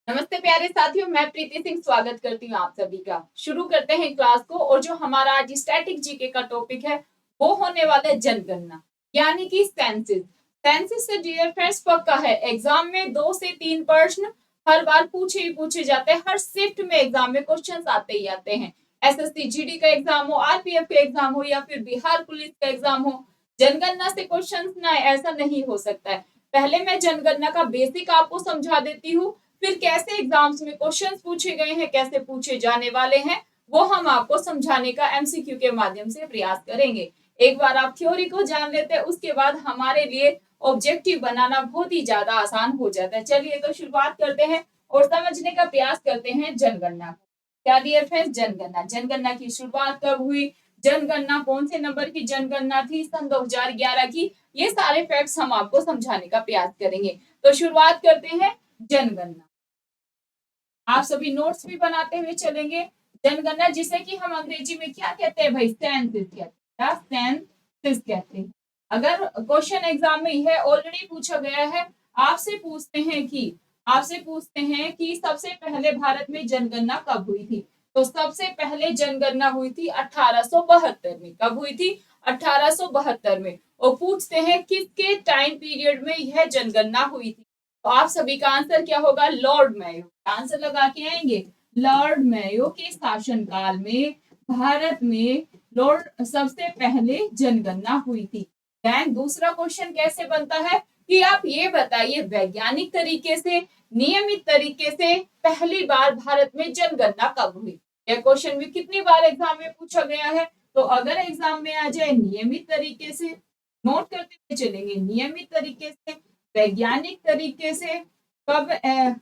नमस्ते प्यारे साथियों, मैं प्रीति सिंह स्वागत करती हूँ आप सभी का। शुरू करते हैं क्लास को। और जो हमारा आज स्टैटिक जीके का टॉपिक है वो होने वाला है जनगणना यानी कि सेंसस। सेंसस से डियर फ्रेंड्स पक्का है एग्जाम में 2 से 3 प्रश्न हर बार पूछे ही पूछे जाते हैं। हर शिफ्ट में एग्जाम में क्वेश्चन आते ही आते हैं। एसएससी जीडी का एग्जाम हो, आरपीएफ का एग्जाम हो या फिर बिहार पुलिस का एग्जाम हो, जनगणना से क्वेश्चन ना ऐसा नहीं हो सकता है। पहले मैं जनगणना का बेसिक आपको समझा देती हूँ, फिर कैसे एग्जाम्स में क्वेश्चंस पूछे गए हैं, कैसे पूछे जाने वाले हैं, वो हम आपको समझाने का एमसीक्यू के माध्यम से प्रयास करेंगे। एक बार आप थ्योरी को जान लेते हैं, उसके बाद हमारे लिए ऑब्जेक्टिव बनाना बहुत ही ज्यादा आसान हो जाता है। चलिए तो शुरुआत करते हैं और समझने का प्रयास करते हैं जनगणना को। क्या डियर फ्रेंड्स, जनगणना जनगणना की शुरुआत कब हुई, जनगणना कौन से नंबर की जनगणना थी, सन 2011 की, ये सारे फैक्ट्स हम आपको समझाने का प्रयास करेंगे। तो शुरुआत करते हैं जनगणना। आप सभी नोट्स भी बनाते हुए चलेंगे। जनगणना जिसे कि हम अंग्रेजी में क्या कहते हैं भाई, सेंसस कहते हैं, सेंसस कहते हैं। अगर क्वेश्चन एग्जाम में यह ऑलरेडी पूछा गया है, आपसे पूछते हैं कि सबसे पहले भारत में जनगणना कब हुई थी, तो सबसे पहले जनगणना हुई थी 1872 में। कब हुई थी? 1872 में। और पूछते हैं किसके टाइम पीरियड में यह जनगणना हुई थी, तो आप सभी का आंसर क्या होगा? Lord Mayo. आंसर लगा के आएंगे, लॉर्ड मेयो के शासनकाल में भारत में लॉर्ड सबसे पहले जनगणना हुई थी। देन दूसरा क्वेश्चन कैसे बनता है कि आप ये बताइए वैज्ञानिक तरीके से, नियमित तरीके से पहली बार भारत में जनगणना कब हुई। यह क्वेश्चन भी कितनी बार एग्जाम में पूछा गया है, तो अगर एग्जाम में आ जाए नियमित तरीके से, नोट करते हुए चलेंगे, नियमित तरीके से, वैज्ञानिक तरीके से कब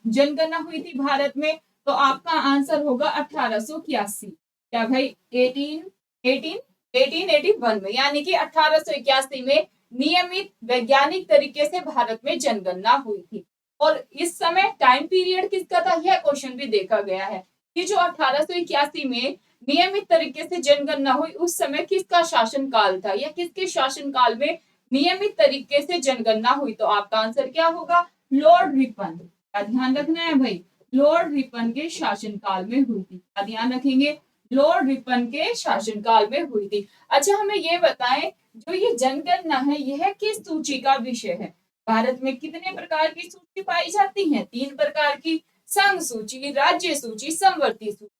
जनगणना हुई थी भारत में, तो आपका आंसर होगा 1881। क्या भाई? 1881 में, यानी कि 1881 में नियमित वैज्ञानिक तरीके से भारत में जनगणना हुई थी। और इस समय टाइम पीरियड किसका था, यह क्वेश्चन भी देखा गया है कि जो 1881 में नियमित तरीके से जनगणना हुई, उस समय किसका शासनकाल था या किसके शासनकाल में नियमित तरीके से जनगणना हुई। तो आपका आंसर क्या होगा? Lord Ripon. का ध्यान रखना है भाई, लॉर्ड रिपन के शासनकाल में हुई थी। का ध्यान रखेंगे, लॉर्ड रिपन के शासनकाल में हुई थी। अच्छा, हमें ये बताएं, जो ये जनगणना है यह किस सूची का विषय है? भारत में कितने प्रकार की सूची पाई जाती है? 3 प्रकार की, संघ सूची, राज्य सूची, समवर्ती सूची।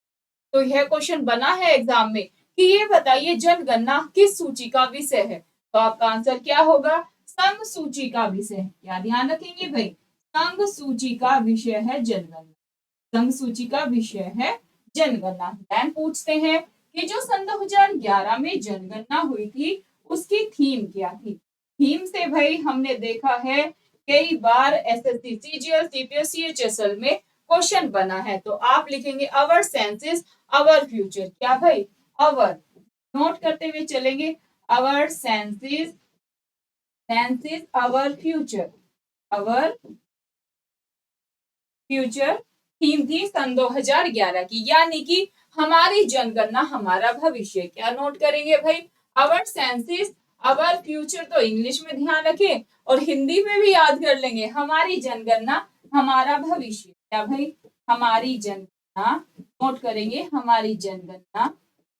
तो यह क्वेश्चन बना है एग्जाम में कि ये बताइए जनगणना किस सूची का विषय है, तो आपका आंसर क्या होगा? संघ सूची का विषय। क्या ध्यान रखेंगे भाई? संघ सूची का विषय है जनगणना। संघ सूची का विषय है जनगणना। देन पूछते हैं कि जो सन 2011 में जनगणना हुई थी उसकी थीम क्या थी। थीम से भाई हमने देखा है कई बार एसएससी, सीजीएल, सीपीएससी, एचएसएल में क्वेश्चन बना है। तो आप लिखेंगे अवर सेंसेस अवर फ्यूचर। क्या भाई? अवर, नोट करते हुए चलेंगे, अवर सेंसेस, सेंसेस अवर फ्यूचर, अवर फ्यूचर थीम थी सन 2011 की, यानी कि हमारी जनगणना हमारा भविष्य। क्या नोट करेंगे भाई? अवर सेंसेस अवर फ्यूचर, तो इंग्लिश में ध्यान रखें और हिंदी में भी याद कर लेंगे, हमारी जनगणना हमारा भविष्य। क्या भाई? हमारी जनगणना, नोट करेंगे, हमारी जनगणना,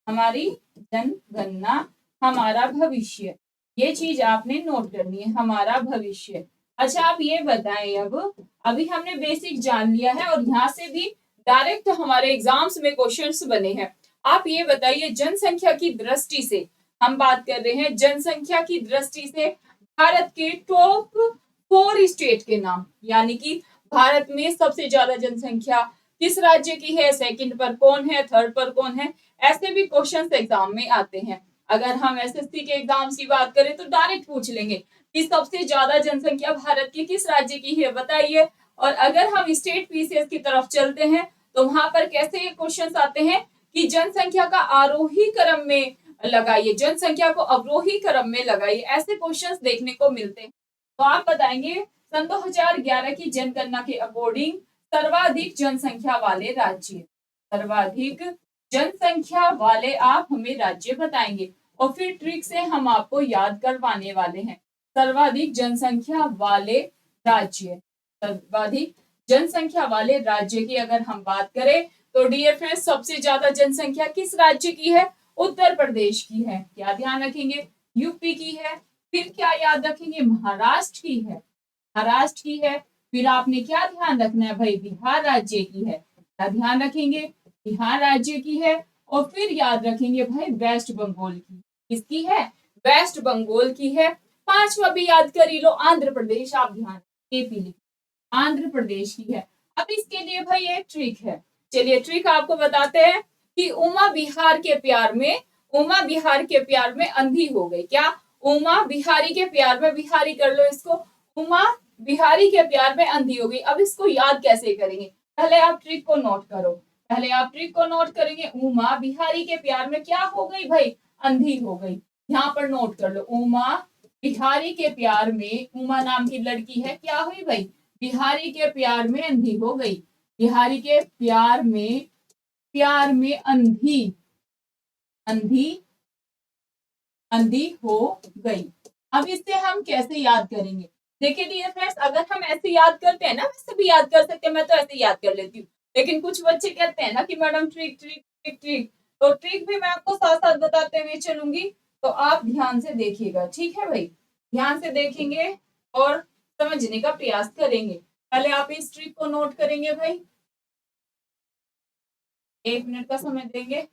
हमारी जनगणना हमारा भविष्य। ये चीज आपने नोट करनी है, हमारा भविष्य। अच्छा, आप ये बताएं, अब अभी हमने बेसिक जान लिया है और यहाँ से भी डायरेक्ट हमारे एग्जाम्स में क्वेश्चंस बने हैं। आप ये बताइए जनसंख्या की दृष्टि से, हम बात कर रहे हैं जनसंख्या की दृष्टि से भारत के टॉप 4 स्टेट के नाम, यानी कि भारत में सबसे ज्यादा जनसंख्या किस राज्य की है, सेकंड पर कौन है, थर्ड पर कौन है, ऐसे भी क्वेश्चंस एग्जाम में आते हैं। अगर हम एसएससी के एग्जाम्स की बात करें तो डायरेक्ट पूछ लेंगे कि सबसे ज्यादा जनसंख्या भारत की किस राज्य की है, बताइए। और अगर हम स्टेट पीसीएस की तरफ चलते हैं तो वहां पर कैसे क्वेश्चंस आते हैं कि जनसंख्या का आरोही क्रम में लगाइए, जनसंख्या को अवरोही क्रम में लगाइए, ऐसे क्वेश्चंस देखने को मिलते हैं। तो आप बताएंगे सन 2011 की जनगणना के अकॉर्डिंग सर्वाधिक जनसंख्या वाले राज्य, सर्वाधिक जनसंख्या वाले आप हमें राज्य बताएंगे। और फिर ट्रिक से हम आपको याद करवाने वाले हैं सर्वाधिक जनसंख्या वाले राज्य, सर्वाधिक जनसंख्या वाले राज्य की अगर हम बात करें तो डियर फ्रेंड्स सबसे ज्यादा जनसंख्या किस राज्य की है? उत्तर प्रदेश की है। क्या ध्यान रखेंगे? यूपी की है। फिर क्या याद रखेंगे? महाराष्ट्र की है। महाराष्ट्र की है। फिर आपने क्या ध्यान रखना है भाई? बिहार राज्य की है। क्या ध्यान रखेंगे? बिहार राज्य की है। और फिर याद रखेंगे भाई वेस्ट बंगाल की। किसकी है? वेस्ट बंगाल की है। पांचवा भी याद कर ही लो, आंध्र प्रदेश। आप ध्यान, एपी लिख, आंध्र प्रदेश की है। अब इसके लिए भाई एक ट्रिक है। चलिए ट्रिक आपको बताते हैं कि उमा बिहार के प्यार में, उमा बिहार के प्यार में अंधी हो गई। क्या? उमा बिहारी के प्यार में, बिहारी कर लो इसको, उमा बिहारी के प्यार में अंधी हो गई। अब इसको याद कैसे करेंगे? पहले आप ट्रिक को नोट करो। पहले आप ट्रिक को नोट करेंगे। उमा बिहारी के प्यार में क्या हो गई भाई? अंधी हो गई। यहाँ पर नोट कर लो, उमा बिहारी के प्यार में, उमा नाम की लड़की है, क्या हुई भाई? बिहारी के प्यार में अंधी हो गई। बिहारी के प्यार में, प्यार में अंधी, अंधी, अंधी हो गई। अब इससे हम कैसे याद करेंगे? देखिए डियर फ्रेंड्स, अगर हम ऐसे याद करते हैं ना, वैसे भी याद कर सकते हैं, मैं तो ऐसे याद कर लेती हूँ। लेकिन कुछ बच्चे कहते हैं ना कि madam trick trick trick trick, तो ट्रिक भी मैं आपको साथ साथ बताते हुए चलूंगी, तो आप ध्यान से देखिएगा। ठीक है भाई, ध्यान से देखेंगे और समझने का प्रयास करेंगे। पहले आप इस ट्रिक को नोट करेंगे भाई, 1 मिनट का समय देंगे।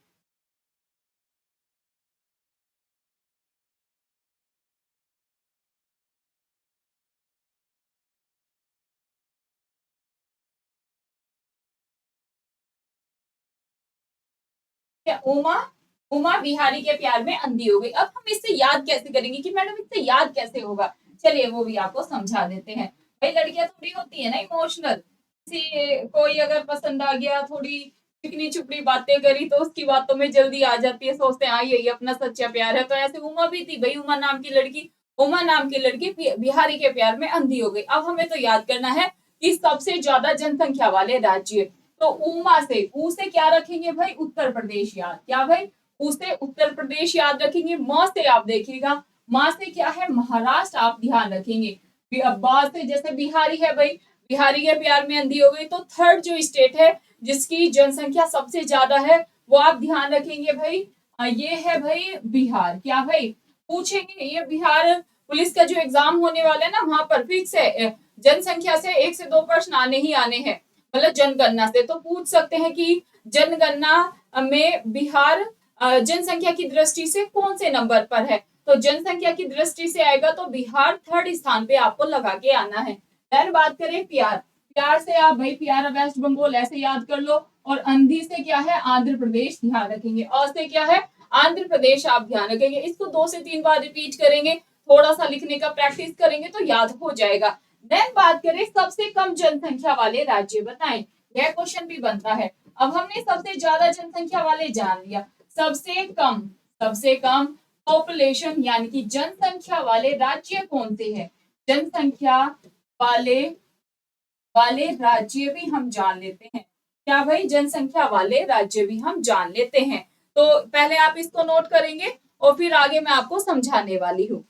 उमा, उमा बिहारी के प्यार में अंधी हो गई। अब हम इससे याद कैसे करेंगे कि मैडम इससे याद कैसे होगा? चलिए वो भी आपको समझा देते हैं। भाई लड़कियां थोड़ी होती है ना इमोशनल, किसी कोई अगर पसंद आ गया, थोड़ी चिकनी चुपड़ी बातें करी तो उसकी बातों में जल्दी आ जाती है, सोचते हैं यही अपना सच्चा प्यार है। तो ऐसे उमा भी थी भाई, उमा नाम की लड़की, उमा नाम की लड़की बिहारी के प्यार में अंधी हो गई। अब हमें तो याद करना है कि सबसे ज्यादा जनसंख्या वाले राज्य, तो उमा से, ऊ से क्या रखेंगे भाई? उत्तर प्रदेश याद। क्या भाई? ऊ से उत्तर प्रदेश याद रखेंगे। म से आप देखिएगा, माँ से क्या है? महाराष्ट्र आप ध्यान रखेंगे। बा से जैसे बिहारी है भाई, बिहारी के प्यार में अंधी हो गई, तो थर्ड जो स्टेट है जिसकी जनसंख्या सबसे ज्यादा है वो आप ध्यान रखेंगे भाई, ये है भाई बिहार। क्या भाई? पूछेंगे ये बिहार पुलिस का जो एग्जाम होने वाला है ना, वहां पर फिक्स है जनसंख्या से 1 से 2 प्रश्न आने ही आने हैं, मतलब जनगणना से। तो पूछ सकते हैं कि जनगणना में बिहार जनसंख्या की दृष्टि से कौन से नंबर पर है? तो जनसंख्या की दृष्टि से आएगा तो बिहार थर्ड स्थान पे आपको लगा के आना है। देन बात करें प्यार, प्यार से आप भाई प्यार वेस्ट बंगाल ऐसे याद कर लो। और अंधी से क्या है? आंध्र प्रदेश ध्यान रखेंगे। अ से क्या है? आंध्र प्रदेश आप ध्यान रखेंगे। इसको 2 से 3 बार रिपीट करेंगे, थोड़ा सा लिखने का प्रैक्टिस करेंगे तो याद हो जाएगा। देन बात करें सबसे कम जनसंख्या वाले राज्य बताएं, यह क्वेश्चन भी बनता है। अब हमने सबसे ज्यादा जनसंख्या वाले जान लिया, सबसे कम, सबसे कम पॉपुलेशन यानी कि जनसंख्या वाले राज्य कौन से हैं? जनसंख्या वाले, वाले राज्य भी हम जान लेते हैं। क्या भाई? जनसंख्या वाले राज्य भी हम जान लेते हैं। तो पहले आप इसको नोट करेंगे और फिर आगे मैं आपको समझाने वाली हूँ।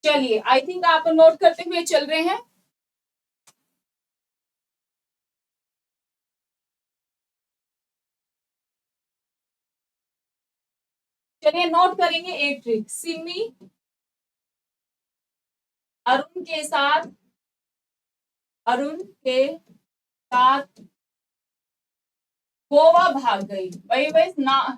चलिए आई थिंक आप नोट करते हुए चल रहे हैं। चलिए नोट करेंगे एक ट्रिक, सिमी अरुण के साथ, अरुण के साथ गोवा भाग गई। भाई भाई ना,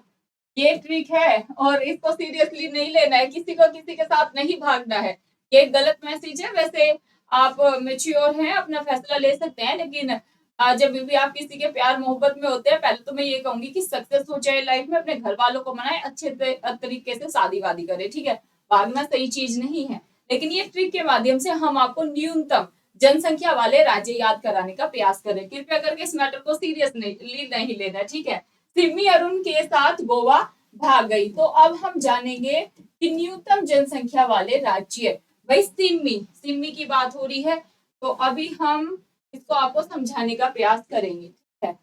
ये ट्रिक है और इसको सीरियसली नहीं लेना है, किसी को किसी के साथ नहीं भागना है। ये गलत मैसेज है। वैसे आप मेच्योर हैं, अपना फैसला ले सकते हैं, लेकिन जब भी आप किसी के प्यार मोहब्बत में होते हैं, पहले तो मैं ये कहूंगी कि सक्सेस हो जाए लाइफ में, अपने घर वालों को मनाए, अच्छे तरीके से शादी वादी करे। ठीक है, भागना सही चीज नहीं है। लेकिन ये ट्रिक के माध्यम से हम आपको न्यूनतम जनसंख्या वाले राज्य याद कराने का प्रयास करें। कृपया करके इस मैटर को सीरियस नहीं लेना। ठीक है, सिमी अरुण के साथ गोवा भाग गई। तो अब हम जानेंगे कि न्यूनतम जनसंख्या वाले राज्य, भाई सिमी, सिमी की बात हो रही है। तो अभी हम इसको आपको समझाने का प्रयास करेंगे। ठीक है,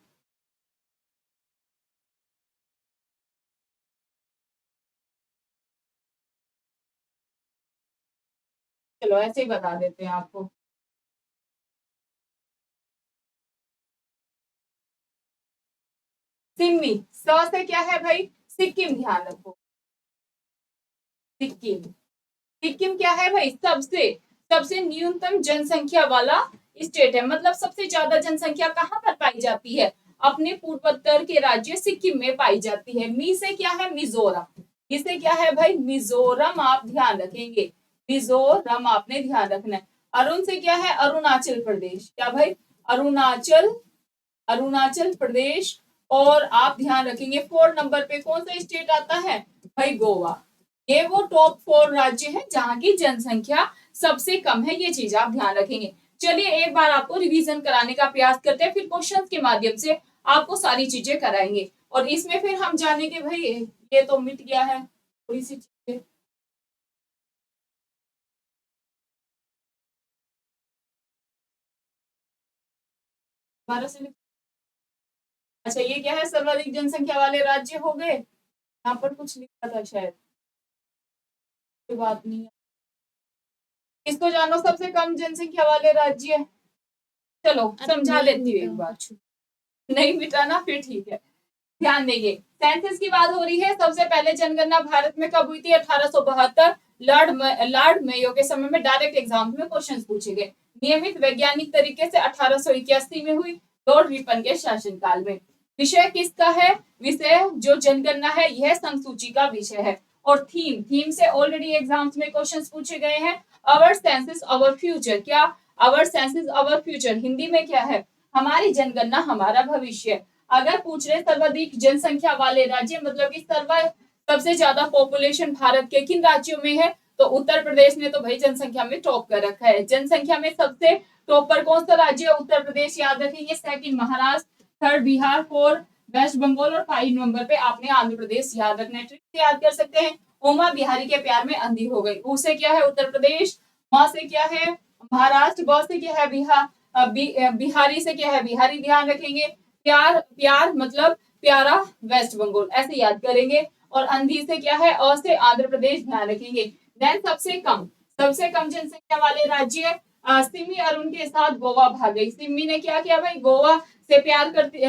चलो ऐसे ही बता देते हैं आपको। सिम्मी, स से क्या है भाई? सिक्किम, ध्यान रखो, सिक्किम। सिक्किम क्या है भाई? सबसे सबसे न्यूनतम जनसंख्या वाला स्टेट है, मतलब सबसे ज्यादा जनसंख्या कहाँ पर पाई जाती है? अपने पूर्वोत्तर के राज्य सिक्किम में पाई जाती है। मी से क्या है? मिजोरम। इसे क्या है भाई? मिजोरम, आप ध्यान रखेंगे, मिजोरम आपने ध्यान रखना है। अरुण से क्या है? अरुणाचल प्रदेश। क्या भाई? अरुणाचल, अरुणाचल प्रदेश। और आप ध्यान रखेंगे 4 नंबर पे कौन सा स्टेट आता है भाई? गोवा। ये वो टॉप 4 राज्य हैं जहां की जनसंख्या सबसे कम है, ये चीज आप ध्यान रखेंगे। चलिए एक बार आपको रिवीजन कराने का प्रयास करते हैं, फिर क्वेश्चंस के माध्यम से आपको सारी चीजें कराएंगे। और इसमें फिर हम जानेंगे भाई, ये तो मिट गया है थोड़ी सी चीजें। दोबारा से अच्छा, ये क्या है? सर्वाधिक जनसंख्या वाले राज्य हो गए। यहाँ पर कुछ लिखा था शायद, कोई बात नहीं है। इसको जानो, सबसे कम जनसंख्या वाले राज्य। चलो समझा लेती हूँ एक बार। नहीं मिटाना, फिर ठीक है। ध्यान देंगे, सेंसस की बात हो रही है। सबसे पहले जनगणना भारत में कब हुई थी? 1872। लॉर्ड मेयो के समय में डायरेक्ट एग्जाम में क्वेश्चन पूछे गए। नियमित वैज्ञानिक तरीके से 1881 में हुई, लॉर्ड रिपन के शासनकाल में। विषय किसका है? विषय जो जनगणना है यह संसूची का विषय है। और थीम, थीम से ऑलरेडी एग्जाम्स में क्वेश्चंस पूछे गए हैं। अवर सेंसस अवर फ्यूचर। क्या? अवर सेंसस अवर फ्यूचर हिंदी में क्या है? हमारी जनगणना हमारा भविष्य। अगर पूछ रहे सर्वाधिक जनसंख्या वाले राज्य, मतलब कि सबसे ज्यादा पॉपुलेशन भारत के किन राज्यों में है, तो उत्तर प्रदेश ने तो भाई जनसंख्या में टॉप कर रखा है। जनसंख्या में सबसे टॉप पर कौन सा राज्य है? उत्तर प्रदेश, याद रखेंगे। Second Maharashtra, third Bihar, fourth West Bengal और 5 नंबर पे आपने आंध्र प्रदेश याद रखना है। ट्रिक से याद कर सकते हैं। उमा बिहारी के प्यार में अंधी हो गई। ऊ से क्या है? उत्तर प्रदेश। म से क्या है? महाराष्ट्र। ब से क्या है? बिहारी से क्या है? बिहारी, ध्यान रखेंगे। प्यार, प्यार मतलब प्यारा, वेस्ट बंगाल, ऐसे याद करेंगे। और अंधी से क्या है? अ से आंध्र प्रदेश, ध्यान रखेंगे। देन सबसे कम जनसंख्या वाले राज्य, सिमी अरुण के साथ गोवा भाग गई। सिमी ने क्या किया भाई? गोवा से प्यार करती,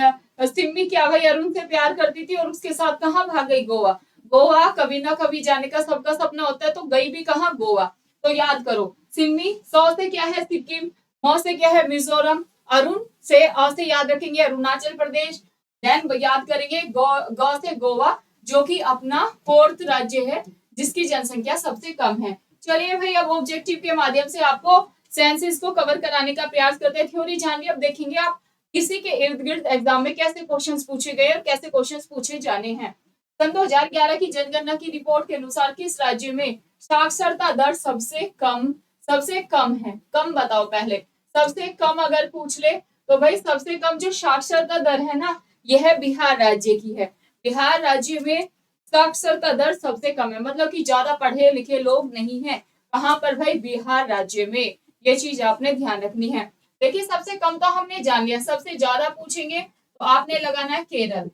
सिमी क्या भाई अरुण से प्यार करती थी और उसके साथ कहाँ भाग गई? गोवा। गोवा कभी ना कभी जाने का सबका सपना होता है, तो गई भी कहाँ? गोवा। तो याद करो, सिमी। सौ से क्या है? सिक्किम। म से क्या है? मिजोरम। अरुण से, अ से याद रखेंगे अरुणाचल प्रदेश। देन याद करेंगे ग से गोवा, जो कि अपना 4th राज्य है जिसकी जनसंख्या सबसे कम है। चलिए भाई, अब ऑब्जेक्टिव के माध्यम से आपको सेंसस को कवर कराने का प्रयास करते हैं। थ्योरी जान लिया, अब देखेंगे आप किसी के इर्द गिर्द एग्जाम में कैसे क्वेश्चंस पूछे गए और कैसे क्वेश्चंस पूछे जाने हैं। सन 2011 की जनगणना की रिपोर्ट के अनुसार किस राज्य में साक्षरता दर सबसे कम है? कम बताओ पहले। सबसे कम अगर पूछ ले तो भाई सबसे कम जो साक्षरता दर है ना, यह बिहार राज्य की है। बिहार राज्य में साक्षरता दर सबसे कम है, मतलब कि ज्यादा पढ़े लिखे लोग नहीं है। कहाँ पर भाई? बिहार राज्य में। ये चीज आपने ध्यान रखनी है। देखिए, सबसे कम तो हमने जान लिया, सबसे ज्यादा पूछेंगे तो आपने लगाना है केरल।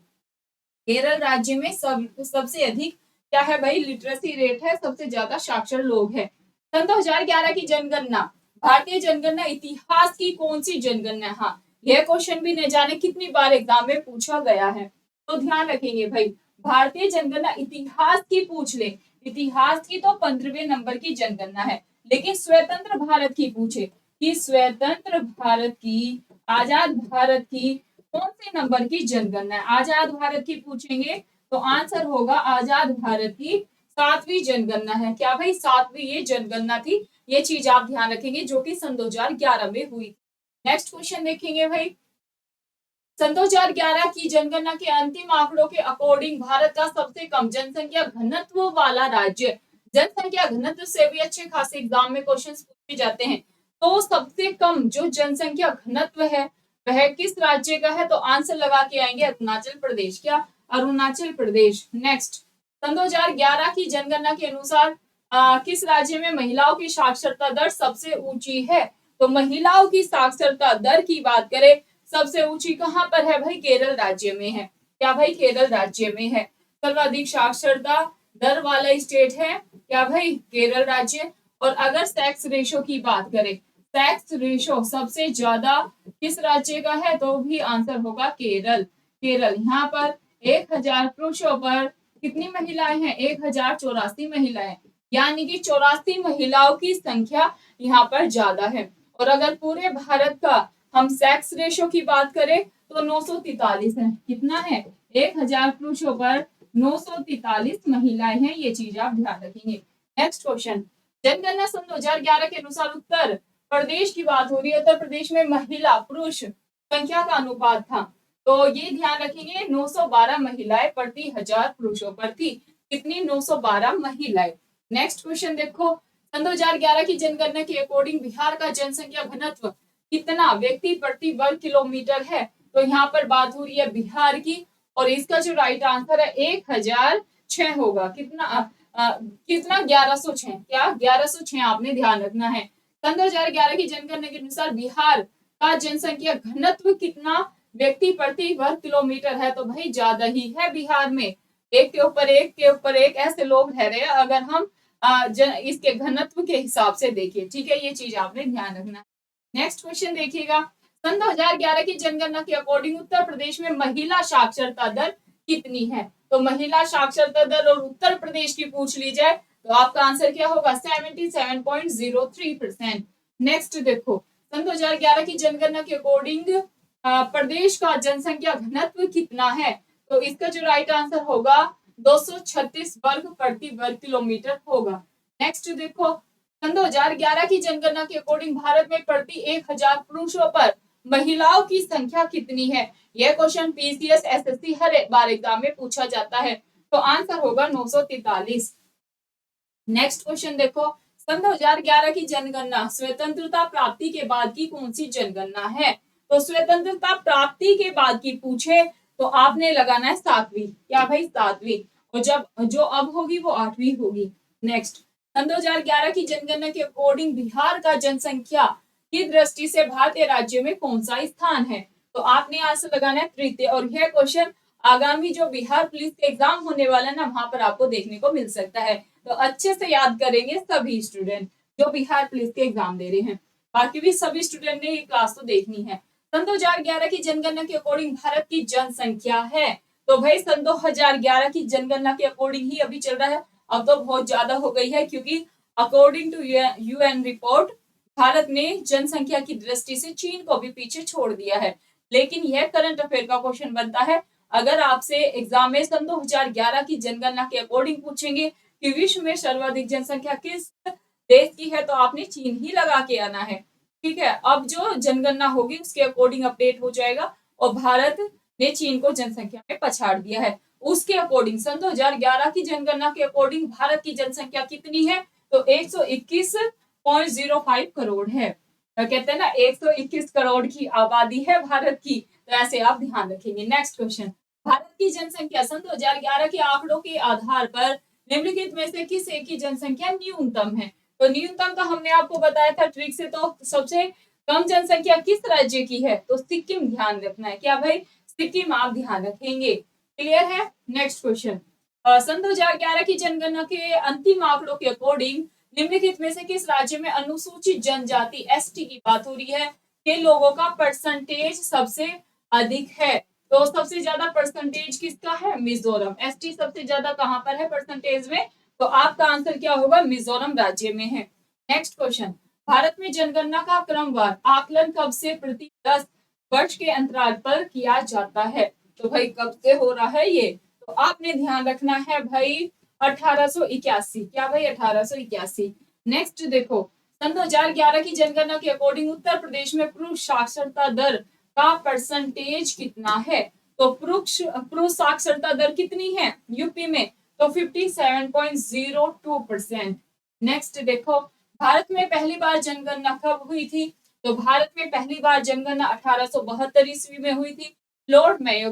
केरल राज्य में सबसे अधिक क्या है भाई? लिटरेसी रेट है, सबसे ज्यादा साक्षर लोग हैं। सन 2011 की जनगणना, भारतीय जनगणना इतिहास की कौन सी जनगणना? हाँ, यह क्वेश्चन भी न जाने कितनी बार एग्जाम में पूछा गया है, तो ध्यान रखेंगे भाई। भारतीय जनगणना इतिहास की पूछ ले, इतिहास की तो 15वें नंबर की जनगणना है। लेकिन स्वतंत्र भारत की पूछे कि स्वतंत्र भारत की, आजाद भारत की कौन से नंबर की जनगणना है? आजाद भारत की पूछेंगे तो आंसर होगा आजाद भारत की 7वीं जनगणना है। क्या भाई? 7वीं ये जनगणना थी। ये चीज आप ध्यान रखेंगे, जो कि सन 2011 में हुई। नेक्स्ट क्वेश्चन देखेंगे भाई। सन 2011 की जनगणना के अंतिम आंकड़ों के अकॉर्डिंग भारत का सबसे कम जनसंख्या घनत्व वाला राज्य, जनसंख्या घनत्व से भी अच्छे खासे एग्जाम में क्वेश्चन पूछे जाते हैं। तो सबसे कम जो जनसंख्या घनत्व है वह किस राज्य का है? तो आंसर लगा के आएंगे अरुणाचल प्रदेश। क्या? अरुणाचल प्रदेश। नेक्स्ट, सन 2011 की जनगणना के अनुसार किस राज्य में महिलाओं की साक्षरता दर सबसे ऊंची है? तो महिलाओं की साक्षरता दर की बात करें, सबसे ऊंची कहाँ पर है भाई? केरल राज्य में है। क्या भाई? केरल राज्य में है। सर्वाधिक साक्षरता दर वाला स्टेट है क्या भाई? केरल राज्य। और अगर सेक्स रेशो की बात करें, सेक्स रेशो सबसे ज्यादा किस राज्य का है, तो भी आंसर होगा केरल। केरल, यहाँ पर 1000 पुरुषों पर कितनी महिलाएं हैं, 1084 महिलाएं, यानी कि 84 महिलाओं की संख्या यहाँ पर ज्यादा है। और अगर पूरे भारत का हम सेक्स रेशो की बात करें तो 943 है। कितना है, 1000 पुरुषों पर 943 महिलाएं हैं, ये चीज आप ध्यान रखेंगे। नेक्स्ट क्वेश्चन, जनगणना सन 2011 के अनुसार उत्तर प्रदेश की बात हो रही है, उत्तर प्रदेश में महिला पुरुष संख्या का अनुपात था, तो ये ध्यान रखेंगे 912 महिलाएं प्रति 1000 पुरुषों पर थी। कितनी, 912 महिलाएं। नेक्स्ट क्वेश्चन देखो, सन 2011 की जनगणना के अकॉर्डिंग बिहार का जनसंख्या घनत्व कितना व्यक्ति प्रति वर्ग किलोमीटर है, तो यहाँ पर बात हो रही है बिहार की, और इसका जो राइट आंसर है 1006 होगा। कितना कितना, 1106, क्या 1106 आपने ध्यान रखना है। सन 2011 की जनगणना के अनुसार बिहार का जनसंख्या घनत्व कितना व्यक्ति प्रति वर्ग किलोमीटर है, तो भाई ज्यादा ही है बिहार में, एक के ऊपर एक के ऊपर एक ऐसे लोग रह रहे हैं, अगर हम इसके घनत्व के हिसाब से देखिए, ठीक है, ये चीज आपने ध्यान रखना। नेक्स्ट क्वेश्चन देखिएगा, सन 2011 की जनगणना के अकॉर्डिंग उत्तर प्रदेश में महिला साक्षरता दर कितनी है, तो महिला साक्षरता दर और उत्तर प्रदेश की पूछ ली जाए तो आपका आंसर क्या होगा, 77.03%। नेक्स्ट देखो, सन 2011 की जनगणना के अकॉर्डिंग प्रदेश का जनसंख्या घनत्व कितना है, तो इसका जो राइट आंसर होगा 236 वर्ग प्रति वर्ग किलोमीटर होगा। नेक्स्ट देखो, सन 2011 की जनगणना के अकॉर्डिंग भारत में प्रति 1000 पुरुषों पर महिलाओं की संख्या कितनी है, यह क्वेश्चन पीसीएस एसएससी हर बार एग्जाम में पूछा जाता है, तो आंसर होगा 943। नेक्स्ट क्वेश्चन देखो, सन 2011 की जनगणना स्वतंत्रता प्राप्ति के बाद की कौन सी जनगणना है, तो स्वतंत्रता प्राप्ति के बाद की पूछे तो आपने लगाना है 7वीं, क्या भाई 7वीं, और जब जो अब होगी वो 8वीं होगी। नेक्स्ट, सन 2011 की जनगणना के अकॉर्डिंग बिहार का जनसंख्या की दृष्टि से भारतीय राज्य में कौन सा स्थान है, तो आपने आंसर लगाना है तृतीय, और यह क्वेश्चन आगामी जो बिहार पुलिस के एग्जाम होने वाला है ना, वहां पर आपको देखने को मिल सकता है, तो अच्छे से याद करेंगे सभी स्टूडेंट जो बिहार पुलिस के एग्जाम दे रहे हैं। बाकी भी सभी स्टूडेंट ने ये क्लास तो देखनी है। सन 2011 की जनगणना के अकॉर्डिंग भारत की जनसंख्या है, तो भाई सन 2011 की जनगणना के अकॉर्डिंग ही अभी चल रहा है, अब तो बहुत ज्यादा हो गई है, क्योंकि according to UN report Bharat ने जनसंख्या की दृष्टि से चीन को भी पीछे छोड़ दिया है। लेकिन यह करंट अफेयर का क्वेश्चन बनता है, अगर आपसे एग्जाम में सन 2011 की जनगणना के अकॉर्डिंग पूछेंगे कि विश्व में सर्वाधिक जनसंख्या किस देश की है, तो आपने चीन ही लगा के आना है, ठीक है। अब जो जनगणना होगी उसके अकॉर्डिंग अपडेट हो जाएगा, और भारत ने चीन को जनसंख्या में पछाड़ दिया है। उसके अकॉर्डिंग सन 2011 की जनगणना के अकॉर्डिंग भारत की जनसंख्या कितनी है, तो 121.05 करोड़ है। तो कहते हैं ना 121 करोड़ की आबादी है भारत की, तो ऐसे आप ध्यान रखेंगे। नेक्स्ट क्वेश्चन, भारत की जनसंख्या सन 2011 के आंकड़ों के आधार पर निम्नलिखित में से किस एक की जनसंख्या न्यूनतम है, तो न्यूनतम तो हमने आपको बताया था ट्रिक से, तो सबसे कम जनसंख्या किस राज्य की है, तो सिक्किम ध्यान रखना है, क्या भाई सिक्किम आप ध्यान रखेंगे, क्लियर है। नेक्स्ट क्वेश्चन, सन 2011 की जनगणना के अंतिम आंकड़ों के अकॉर्डिंग निम्नलिखित में से किस राज्य में अनुसूचित जनजाति एसटी की बात हो रही है के लोगों का परसेंटेज सबसे अधिक है, तो सबसे ज्यादा परसेंटेज किसका है, मिजोरम। एसटी सबसे ज्यादा कहां पर है परसेंटेज में, तो आपका आंसर क्या होगा, मिजोरम राज्य में है। नेक्स्ट क्वेश्चन, भारत में जनगणना का क्रमवार आकलन कब से प्रति 10 वर्ष के अंतराल पर किया जाता है, तो भाई कब से हो रहा है ये, तो आपने ध्यान रखना है भाई 1881, क्या भाई 1881। नेक्स्ट देखो, सन 2011 की जनगणना के अकॉर्डिंग उत्तर प्रदेश में पुरुष साक्षरता दर का परसेंटेज कितना है, तो पुरुष साक्षरता दर कितनी है यूपी में, तो 57.02%। नेक्स्ट देखो, भारत में पहली बार जनगणना कब हुई थी, तो भारत में पहली बार जनगणना 1872 ईस्वी में हुई थी, लॉर्ड मेयो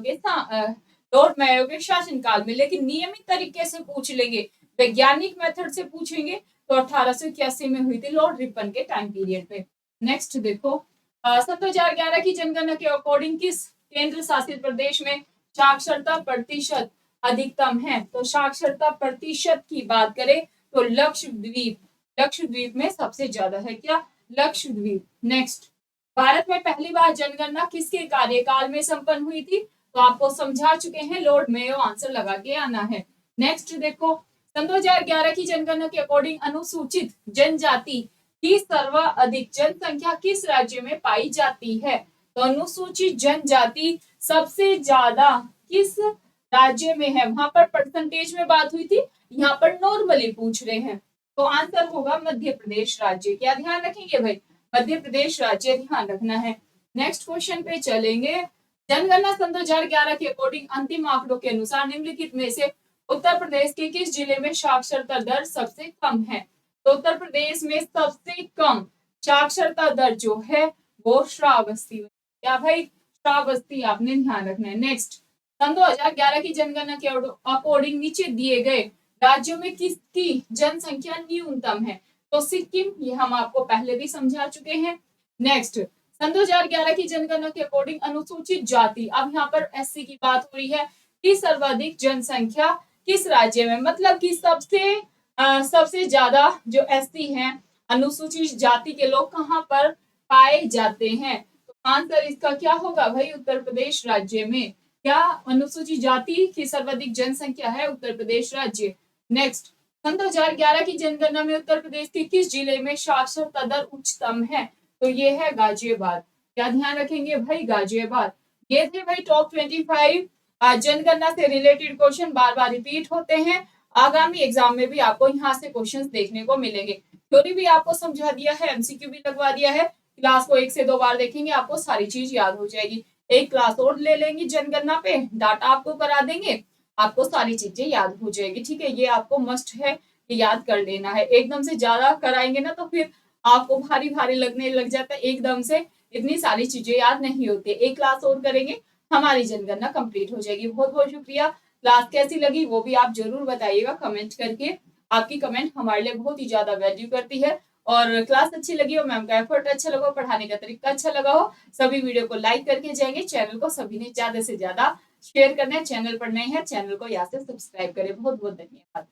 के शासनकाल में। लेकिन नियमित तरीके से पूछ लेंगे, वैज्ञानिक मेथड से पूछेंगे तो 1881 में हुई थी, लॉर्ड रिपन के टाइम पीरियड पे। नेक्स्ट देखो, सन 2011 की जनगणना के अकॉर्डिंग किस केंद्र शासित प्रदेश में साक्षरता प्रतिशत अधिकतम है, तो साक्षरता प्रतिशत की बात करें तो लक्षद्वीप लक्षद्वीप में सबसे ज्यादा है। क्या? लक्षद्वीप। नेक्स्ट, भारत में पहली बार जनगणना किसके कार्यकाल में संपन्न हुई थी? तो आपको समझा चुके हैं, लॉर्ड मेयो, आंसर लगा के आना है। नेक्स्ट देखो, सन 2011 की जनगणना के अकॉर्डिंग अनुसूचित जनजाति की सर्वाधिक जनसंख्या किस राज्य में पाई जाती है? तो अनुसूचित जनजाति सबसे ज्यादा किस राज्य में है? वहां पर परसेंटेज में बात हुई थी, यहाँ पर नॉर्मली पूछ रहे हैं, तो आंसर होगा मध्य प्रदेश राज्य। क्या ध्यान रखेंगे भाई? मध्य प्रदेश राज्य ध्यान रखना है। नेक्स्ट क्वेश्चन पे चलेंगे। जनगणना सन 2011 के अकॉर्डिंग अंतिम आंकड़ों के अनुसार निम्नलिखित में से उत्तर प्रदेश के किस जिले में साक्षरता दर सबसे कम है? तो उत्तर प्रदेश में सबसे कम साक्षरता दर जो है वो श्रावस्ती। क्या भाई? श्रावस्ती, आपने ध्यान रखना है। नेक्स्ट, सन 2011 की जनगणना के अकॉर्डिंग नीचे दिए गए राज्यों में किसकी जनसंख्या न्यूनतम है? तो सिक्किम, ये हम आपको पहले भी समझा चुके हैं। नेक्स्ट, सन 2011 की जनगणना के अकॉर्डिंग अनुसूचित जाति, अब यहाँ पर एससी की बात हो रही है, कि सर्वाधिक जनसंख्या किस राज्य में, मतलब कि सबसे ज्यादा जो एससी हैं, अनुसूचित जाति के लोग कहाँ पर पाए जाते हैं? तो आंसर इसका क्या होगा भाई? उत्तर प्रदेश राज्य में। क्या? अनुसूचित जाति की सर्वाधिक जनसंख्या है उत्तर प्रदेश राज्य। नेक्स्ट, सन 2011 की जनगणना में उत्तर प्रदेश के किस जिले में साक्षरता दर उच्चतम है? तो ये है गाजियाबाद। क्या ध्यान रखेंगे भाई? गाजियाबाद। ये थे भाई टॉप 25 जनगणना से रिलेटेड क्वेश्चन, बार बार रिपीट होते हैं। आगामी एग्जाम में भी आपको यहाँ से क्वेश्चंस देखने को मिलेंगे। थ्योरी भी आपको समझा दिया है, एमसीक्यू भी लगवा दिया है। क्लास को 1 से 2 बार देखेंगे, आपको सारी चीज याद हो जाएगी। एक क्लास और ले लेंगे जनगणना पे, डाटा आपको करा देंगे, आपको सारी चीजें याद हो जाएगी। ठीक है, ये आपको मस्ट है, ये याद कर लेना है। एकदम से ज्यादा कराएंगे ना तो फिर आपको भारी भारी लगने लग जाता है, एकदम से इतनी सारी चीजें याद नहीं होती। एक क्लास और करेंगे, हमारी जनगणना कंप्लीट हो जाएगी। बहुत बहुत शुक्रिया। क्लास कैसी लगी वो भी आप जरूर बताइएगा कमेंट करके। आपकी कमेंट हमारे लिए बहुत ही ज्यादा वैल्यू करती है। और क्लास अच्छी लगी हो, मैम का एफर्ट अच्छा लगा हो, पढ़ाने का तरीका अच्छा लगा हो, सभी वीडियो को लाइक करके जाएंगे। चैनल को सभी ने ज्यादा से ज्यादा शेयर करना है। चैनल पर नए हैं, चैनल को यहाँ से सब्सक्राइब करें। बहुत बहुत धन्यवाद।